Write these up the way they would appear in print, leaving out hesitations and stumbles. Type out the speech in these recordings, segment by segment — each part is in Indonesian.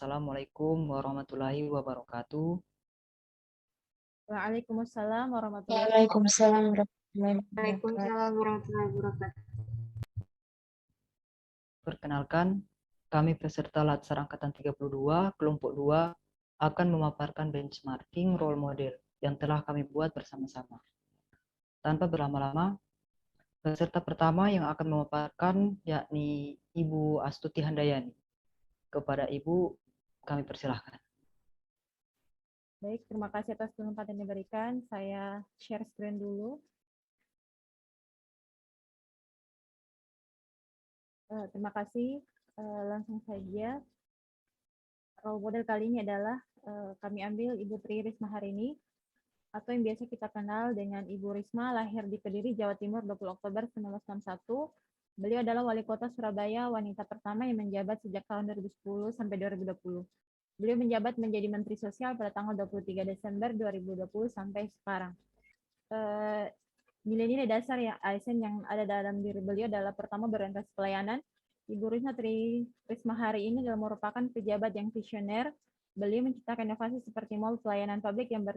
Assalamualaikum warahmatullahi wabarakatuh. Waalaikumsalam warahmatullahi wabarakatuh. Waalaikumsalam warahmatullahi wabarakatuh. Waalaikumsalam warahmatullahi wabarakatuh. Perkenalkan, kami peserta Latsar Angkatan 32, kelompok 2, akan memaparkan benchmarking role model yang telah kami buat bersama-sama. Tanpa berlama-lama, peserta pertama yang akan memaparkan yakni Ibu Astuti Handayani. Kepada Ibu, kami persilahkan. Baik, terima kasih atas kesempatan yang diberikan. Saya share screen dulu. Terima kasih. Langsung saja. Role model kali ini adalah kami ambil Ibu Tri Risma Harini, atau yang biasa kita kenal dengan Ibu Risma, lahir di Kediri, Jawa Timur 20 Oktober 1961. Beliau adalah Wali Kota Surabaya, wanita pertama yang menjabat sejak tahun 2010 sampai 2020. Beliau menjabat menjadi Menteri Sosial pada tanggal 23 Desember 2020 sampai sekarang. Nilai-nilai dasar yang ASN yang ada dalam diri beliau adalah pertama berorientasi pelayanan. Ibu Risma hari ini adalah merupakan pejabat yang visioner. Beliau menciptakan inovasi seperti mall pelayanan publik yang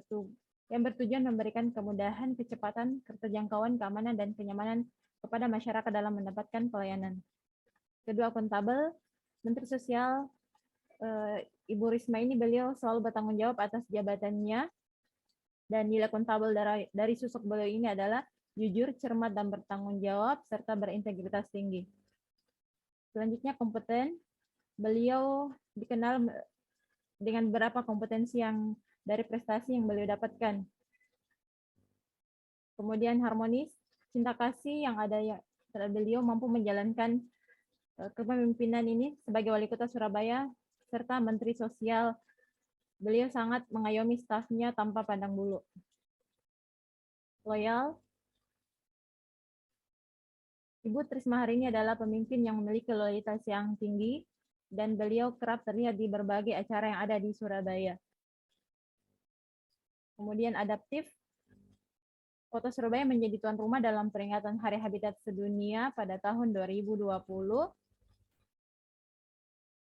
bertujuan memberikan kemudahan, kecepatan, keterjangkauan, keamanan, dan kenyamanan kepada masyarakat dalam mendapatkan pelayanan. Kedua, akuntabel. Menteri Sosial Ibu Risma ini beliau selalu bertanggung jawab atas jabatannya, dan nilai akuntabel dari sosok beliau ini adalah jujur, cermat, dan bertanggung jawab, serta berintegritas tinggi. Selanjutnya, kompeten. Beliau dikenal dengan beberapa kompetensi yang dari prestasi yang beliau dapatkan. Kemudian harmonis, cinta kasih yang ada ya, beliau mampu menjalankan kepemimpinan ini sebagai Wali Kota Surabaya serta Menteri Sosial. Beliau sangat mengayomi stafnya tanpa pandang bulu. Loyal. Ibu Risma hari ini adalah pemimpin yang memiliki loyalitas yang tinggi, dan beliau kerap terlihat di berbagai acara yang ada di Surabaya. Kemudian adaptif. Kota Surabaya menjadi tuan rumah dalam peringatan Hari Habitat Sedunia pada tahun 2020.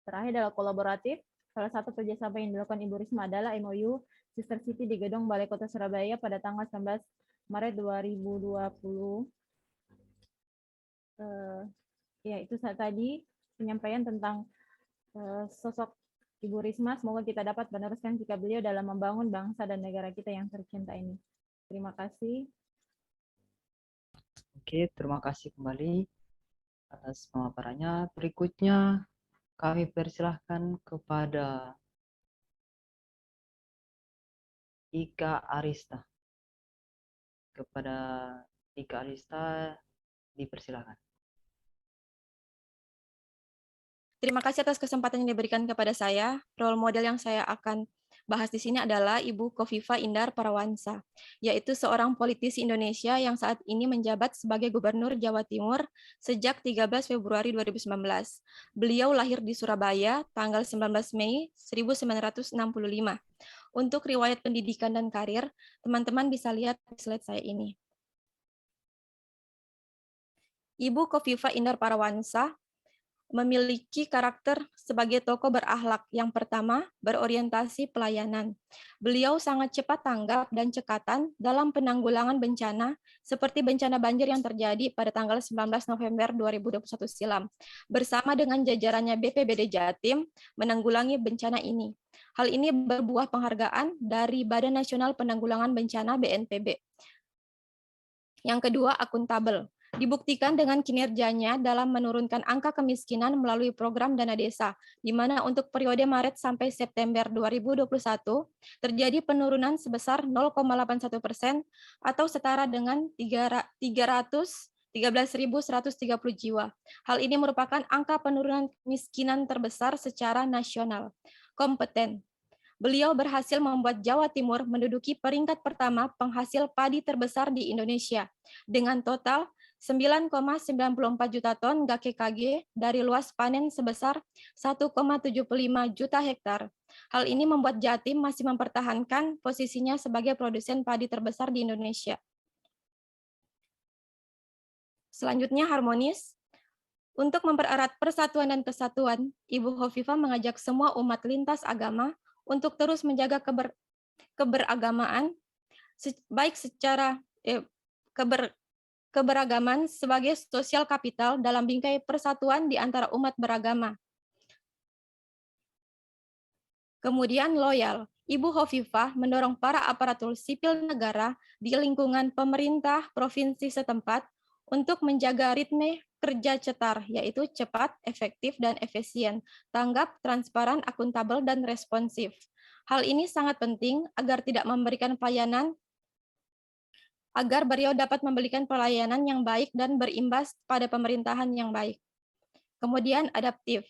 Terakhir adalah kolaboratif. Salah satu kerjasama yang dilakukan Ibu Risma adalah MOU Sister City di Gedung Balai Kota Surabaya pada tanggal 19 Maret 2020. Ya, itu tadi penyampaian tentang sosok Ibu Risma. Semoga kita dapat meneruskan sikap beliau dalam membangun bangsa dan negara kita yang tercinta ini. Terima kasih. Oke, terima kasih kembali atas pemaparannya. Berikutnya kami persilahkan kepada Ika Arista. Kepada Ika Arista dipersilahkan. Terima kasih atas kesempatan yang diberikan kepada saya. Role model yang saya akan bahas di sini adalah Ibu Kofifa Indar Parawansa, yaitu seorang politisi Indonesia yang saat ini menjabat sebagai Gubernur Jawa Timur sejak 13 Februari 2019. Beliau lahir di Surabaya tanggal 19 Mei 1965. Untuk riwayat pendidikan dan karir, teman-teman bisa lihat di slide saya ini. Ibu Kofifa Indar Parawansa memiliki karakter sebagai tokoh berakhlak. Yang pertama, berorientasi pelayanan. Beliau sangat cepat tanggap dan cekatan dalam penanggulangan bencana seperti bencana banjir yang terjadi pada tanggal 19 November 2021 silam. Bersama dengan jajarannya BPBD Jatim menanggulangi bencana ini. Hal ini berbuah penghargaan dari Badan Nasional Penanggulangan Bencana BNPB. Yang kedua, akuntabel. Dibuktikan dengan kinerjanya dalam menurunkan angka kemiskinan melalui program dana desa, di mana untuk periode Maret sampai September 2021 terjadi penurunan sebesar 0,81% atau setara dengan 13.130 jiwa. Hal ini merupakan angka penurunan kemiskinan terbesar secara nasional. Kompeten. Beliau berhasil membuat Jawa Timur menduduki peringkat pertama penghasil padi terbesar di Indonesia dengan total 9,94 juta ton GKG dari luas panen sebesar 1,75 juta hektar. Hal ini membuat Jatim masih mempertahankan posisinya sebagai produsen padi terbesar di Indonesia. Selanjutnya, harmonis. Untuk mempererat persatuan dan kesatuan, Ibu Hovifah mengajak semua umat lintas agama untuk terus menjaga keberagamaan, baik secara keberagaman sebagai sosial kapital dalam bingkai persatuan di antara umat beragama. Kemudian loyal. Ibu Hovifah mendorong para aparatur sipil negara di lingkungan pemerintah provinsi setempat untuk menjaga ritme kerja cetar, yaitu cepat, efektif, dan efisien, tanggap, transparan, akuntabel, dan responsif. Hal ini sangat penting agar beliau dapat memberikan pelayanan yang baik dan berimbas pada pemerintahan yang baik. Kemudian adaptif.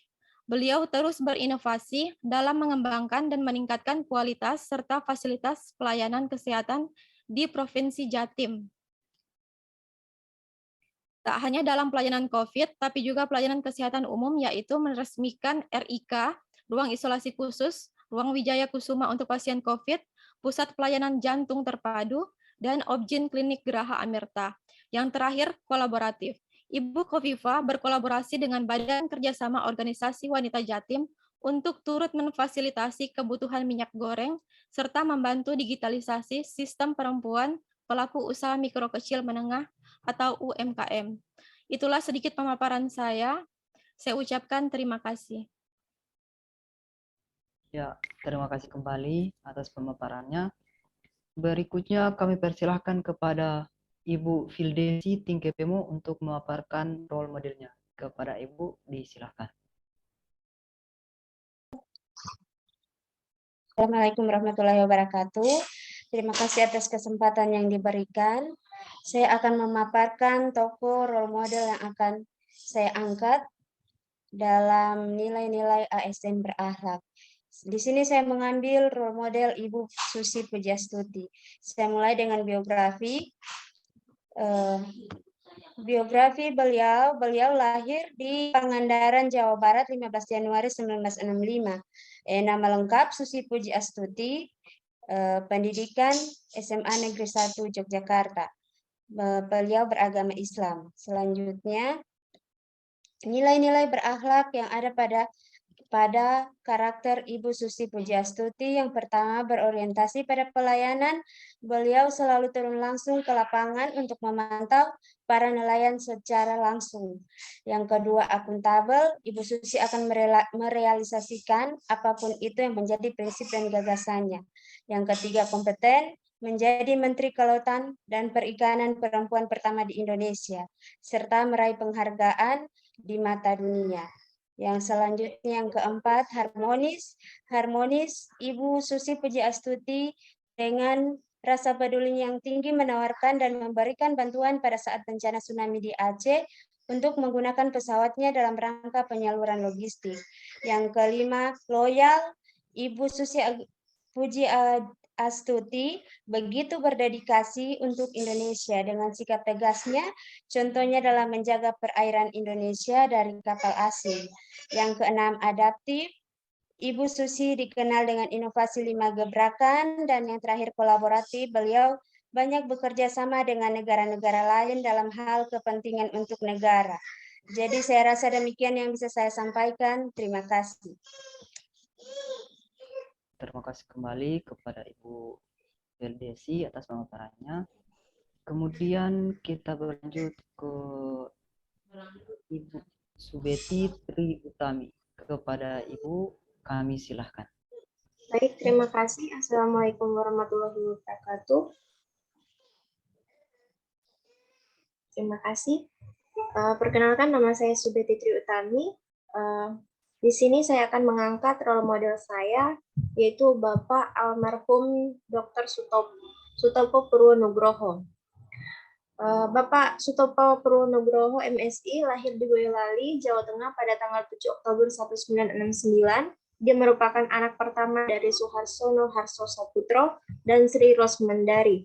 Beliau terus berinovasi dalam mengembangkan dan meningkatkan kualitas serta fasilitas pelayanan kesehatan di Provinsi Jatim. Tak hanya dalam pelayanan COVID, tapi juga pelayanan kesehatan umum, yaitu meresmikan RIK, Ruang Isolasi Khusus, Ruang Wijaya Kusuma untuk pasien COVID, Pusat Pelayanan Jantung Terpadu, dan Objin Klinik Geraha Amerta. Yang terakhir, kolaboratif. Ibu Hovifah berkolaborasi dengan Badan Kerjasama Organisasi Wanita Jatim untuk turut memfasilitasi kebutuhan minyak goreng serta membantu digitalisasi sistem perempuan pelaku usaha mikro kecil menengah atau UMKM. Itulah sedikit pemaparan saya. Saya ucapkan terima kasih. Ya, terima kasih kembali atas pemaparannya. Berikutnya kami persilahkan kepada Ibu Fildesi Tingkepemo untuk memaparkan role modelnya. Kepada Ibu, disilahkan. Assalamualaikum warahmatullahi wabarakatuh. Terima kasih atas kesempatan yang diberikan. Saya akan memaparkan tokoh role model yang akan saya angkat dalam nilai-nilai ASN berakhlak. Di sini saya mengambil role model Ibu Susi Pujiastuti. Saya mulai dengan biografi. Biografi beliau lahir di Pangandaran, Jawa Barat 15 Januari 1965. Nama lengkap Susi Pujiastuti, pendidikan SMA Negeri 1 Yogyakarta. Beliau beragama Islam. Selanjutnya, nilai-nilai berakhlak yang ada pada karakter Ibu Susi Pujiastuti. Yang pertama, berorientasi pada pelayanan. Beliau selalu turun langsung ke lapangan untuk memantau para nelayan secara langsung. Yang kedua, akuntabel. Ibu Susi akan merealisasikan apapun itu yang menjadi prinsip dan gagasannya. Yang ketiga, kompeten. Menjadi Menteri Kelautan dan Perikanan perempuan pertama di Indonesia, serta meraih penghargaan di mata dunia. Yang selanjutnya, yang keempat, harmonis. Harmonis, Ibu Susi Pujiastuti dengan rasa peduli yang tinggi menawarkan dan memberikan bantuan pada saat bencana tsunami di Aceh untuk menggunakan pesawatnya dalam rangka penyaluran logistik. Yang kelima, loyal. Ibu Susi Pujiastuti begitu berdedikasi untuk Indonesia dengan sikap tegasnya, contohnya dalam menjaga perairan Indonesia dari kapal asing. Yang keenam, adaptif. Ibu Susi dikenal dengan inovasi 5 gebrakan, dan yang terakhir, kolaboratif. Beliau banyak bekerja sama dengan negara-negara lain dalam hal kepentingan untuk negara. Jadi saya rasa demikian yang bisa saya sampaikan. Terima kasih. Terima kasih kembali kepada Ibu Fildesi atas pemaparannya. Kemudian kita berlanjut ke Ibu Subeti Tri Utami. Kepada Ibu, kami silahkan. Baik, terima kasih. Assalamualaikum warahmatullahi wabarakatuh. Terima kasih. Perkenalkan, nama saya Subeti Tri Utami. Di sini saya akan mengangkat role model saya, yaitu Bapak almarhum Dr. Sutopo Purwonugroho. Bapak Sutopo Purwonugroho MSI lahir di Boyolali, Jawa Tengah pada tanggal 7 Oktober 1969. Dia merupakan anak pertama dari Suharsono Harso Saputro dan Sri Rosmandari.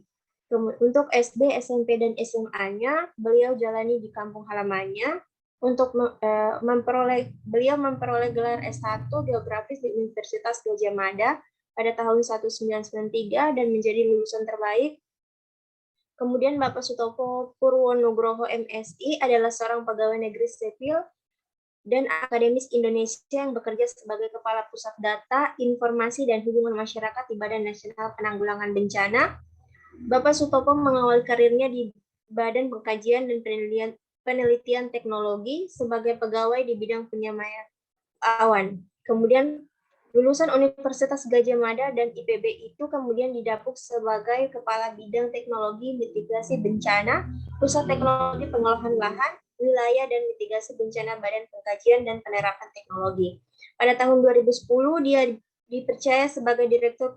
Untuk SD, SMP, dan SMA-nya, beliau jalani di kampung halamannya. Beliau memperoleh gelar S1 Geografis di Universitas Gadjah Mada pada tahun 1993 dan menjadi lulusan terbaik. Kemudian Bapak Sutopo Purwonugroho MSI adalah seorang pegawai negeri sipil dan akademis Indonesia yang bekerja sebagai Kepala Pusat Data, Informasi, dan Hubungan Masyarakat di Badan Nasional Penanggulangan Bencana. Bapak Sutopo mengawali karirnya di Badan Pengkajian dan Penelitian Teknologi sebagai pegawai di bidang penyamaian awan. Kemudian lulusan Universitas Gadjah Mada dan IPB itu kemudian didapuk sebagai Kepala Bidang Teknologi Mitigasi Bencana, Pusat Teknologi Pengolahan Lahan, Wilayah dan Mitigasi Bencana Badan Pengkajian dan Penerapan Teknologi. Pada tahun 2010 dia dipercaya sebagai Direktur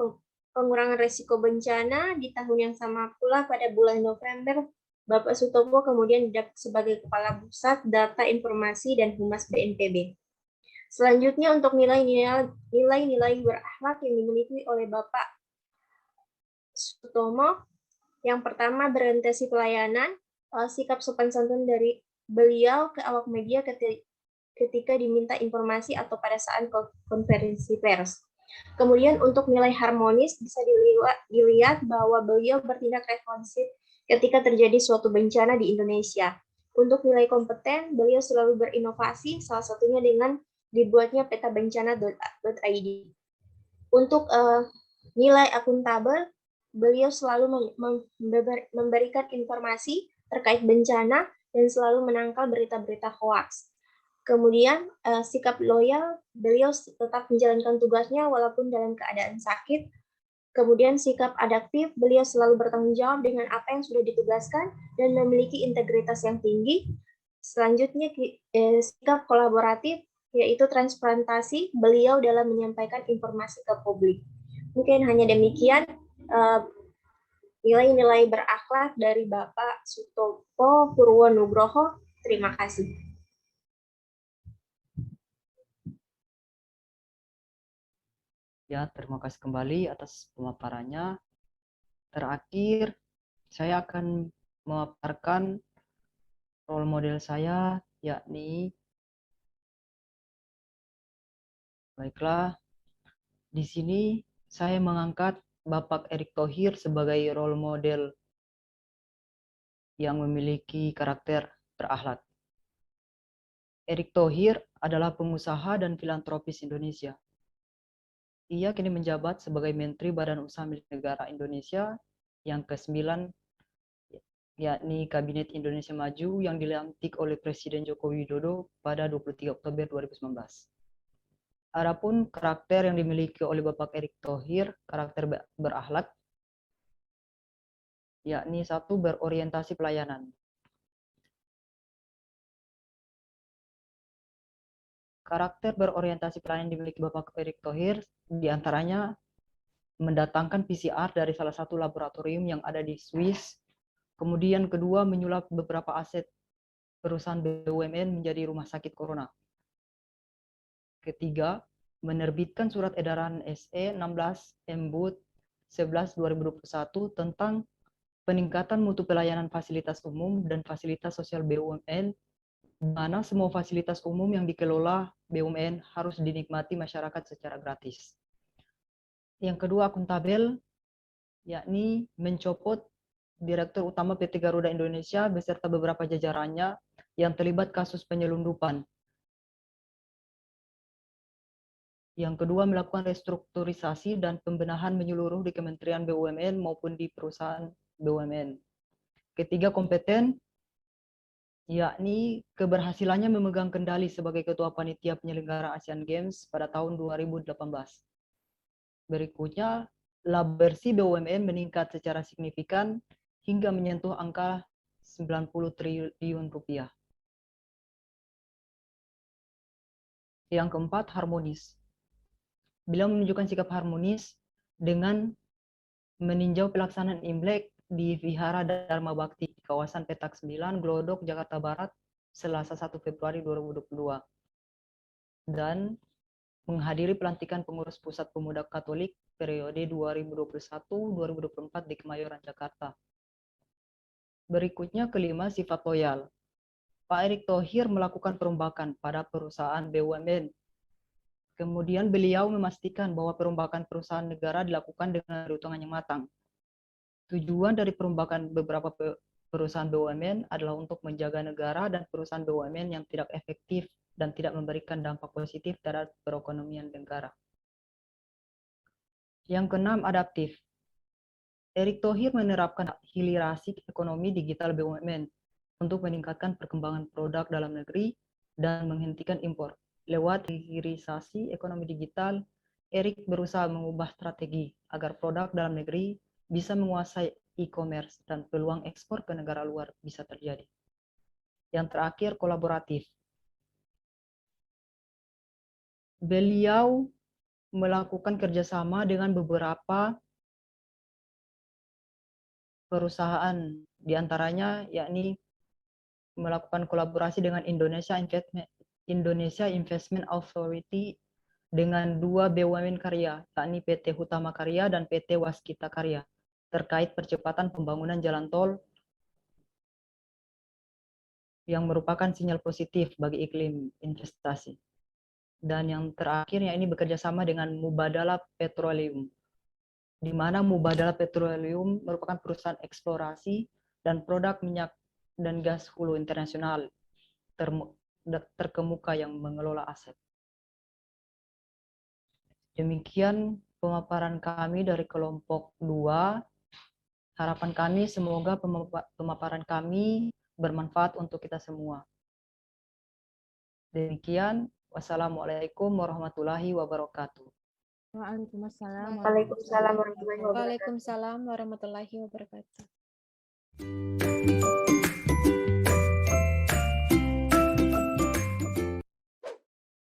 Pengurangan Risiko Bencana. Di tahun yang sama pula pada bulan November, Bapak Sutopo kemudian didapuk sebagai Kepala Pusat Data Informasi dan Humas BNPB. Selanjutnya untuk nilai-nilai berakhlak yang dimiliki oleh Bapak Sutomo, yang pertama berorientasi pelayanan, sikap sopan santun dari beliau ke awak media ketika diminta informasi atau pada saat konferensi pers. Kemudian untuk nilai harmonis bisa dilihat bahwa beliau bertindak responsif ketika terjadi suatu bencana di Indonesia. Untuk nilai kompeten, beliau selalu berinovasi, salah satunya dengan dibuatnya peta bencana.id. Untuk nilai akuntabel, beliau selalu memberikan informasi terkait bencana dan selalu menangkal berita-berita hoaks. Kemudian sikap loyal, beliau tetap menjalankan tugasnya walaupun dalam keadaan sakit. Kemudian sikap adaptif, beliau selalu bertanggung jawab dengan apa yang sudah ditugaskan dan memiliki integritas yang tinggi. Selanjutnya sikap kolaboratif, yaitu transparansi beliau dalam menyampaikan informasi ke publik. Mungkin hanya demikian nilai-nilai berakhlak dari Bapak Sutopo Purwonugroho. Terima kasih. Ya, terima kasih kembali atas pemaparannya. Terakhir, saya akan memaparkan role model saya, yakni, baiklah, di sini saya mengangkat Bapak Erick Thohir sebagai role model yang memiliki karakter berakhlak. Erick Thohir adalah pengusaha dan filantropis Indonesia. Ia kini menjabat sebagai Menteri Badan Usaha Milik Negara Indonesia yang ke-9, yakni Kabinet Indonesia Maju yang dilantik oleh Presiden Joko Widodo pada 23 Oktober 2019. Adapun karakter yang dimiliki oleh Bapak Erick Thohir, karakter berakhlak, yakni 1, berorientasi pelayanan. Karakter berorientasi pelayanan dimiliki Bapak Erick Thohir diantaranya mendatangkan PCR dari salah satu laboratorium yang ada di Swiss. Kemudian kedua, menyulap beberapa aset perusahaan BUMN menjadi rumah sakit corona. Ketiga, menerbitkan surat edaran SE 16 Embut 11 2021 tentang peningkatan mutu pelayanan fasilitas umum dan fasilitas sosial BUMN, di mana semua fasilitas umum yang dikelola BUMN harus dinikmati masyarakat secara gratis. Yang kedua, akuntabel, yakni mencopot Direktur Utama PT Garuda Indonesia beserta beberapa jajarannya yang terlibat kasus penyelundupan. Yang kedua, melakukan restrukturisasi dan pembenahan menyeluruh di Kementerian BUMN maupun di perusahaan BUMN. Ketiga, kompeten, yakni keberhasilannya memegang kendali sebagai Ketua Panitia Penyelenggara Asian Games pada tahun 2018. Berikutnya, laba bersih BUMN meningkat secara signifikan hingga menyentuh angka 90 triliun rupiah. Yang keempat, harmonis. Beliau menunjukkan sikap harmonis dengan meninjau pelaksanaan Imlek di Vihara Dharma Bakti di kawasan Petak 9, Glodok, Jakarta Barat, Selasa 1 Februari 2022. Dan menghadiri pelantikan pengurus Pusat Pemuda Katolik periode 2021-2024 di Kemayoran, Jakarta. Berikutnya, kelima, sifat loyal. Pak Erick Thohir melakukan perombakan pada perusahaan BUMN. Kemudian beliau memastikan bahwa perombakan perusahaan negara dilakukan dengan perhitungan yang matang. Tujuan dari perombakan beberapa perusahaan BUMN adalah untuk menjaga negara dan perusahaan BUMN yang tidak efektif dan tidak memberikan dampak positif terhadap perekonomian negara. Yang keenam, adaptif. Erick Thohir menerapkan hilirisasi ekonomi digital BUMN untuk meningkatkan perkembangan produk dalam negeri dan menghentikan impor. Lewat hilirisasi ekonomi digital, Erick berusaha mengubah strategi agar produk dalam negeri bisa menguasai e-commerce dan peluang ekspor ke negara luar bisa terjadi. Yang terakhir, kolaboratif. Beliau melakukan kerjasama dengan beberapa perusahaan, diantaranya yakni melakukan kolaborasi dengan Indonesia Investment Authority dengan 2 BUMN karya, yakni PT Hutama Karya dan PT Waskita Karya, terkait percepatan pembangunan jalan tol yang merupakan sinyal positif bagi iklim investasi. Dan yang terakhir, ini bekerja sama dengan Mubadala Petroleum, di mana Mubadala Petroleum merupakan perusahaan eksplorasi dan produk minyak dan gas hulu internasional terkemuka yang mengelola aset. Demikian pemaparan kami dari kelompok 2. Harapan kami semoga pemaparan kami bermanfaat untuk kita semua. Demikian, wassalamualaikum warahmatullahi wabarakatuh. Waalaikumsalam. Waalaikumsalam warahmatullahi wabarakatuh. Waalaikumsalam warahmatullahi wabarakatuh.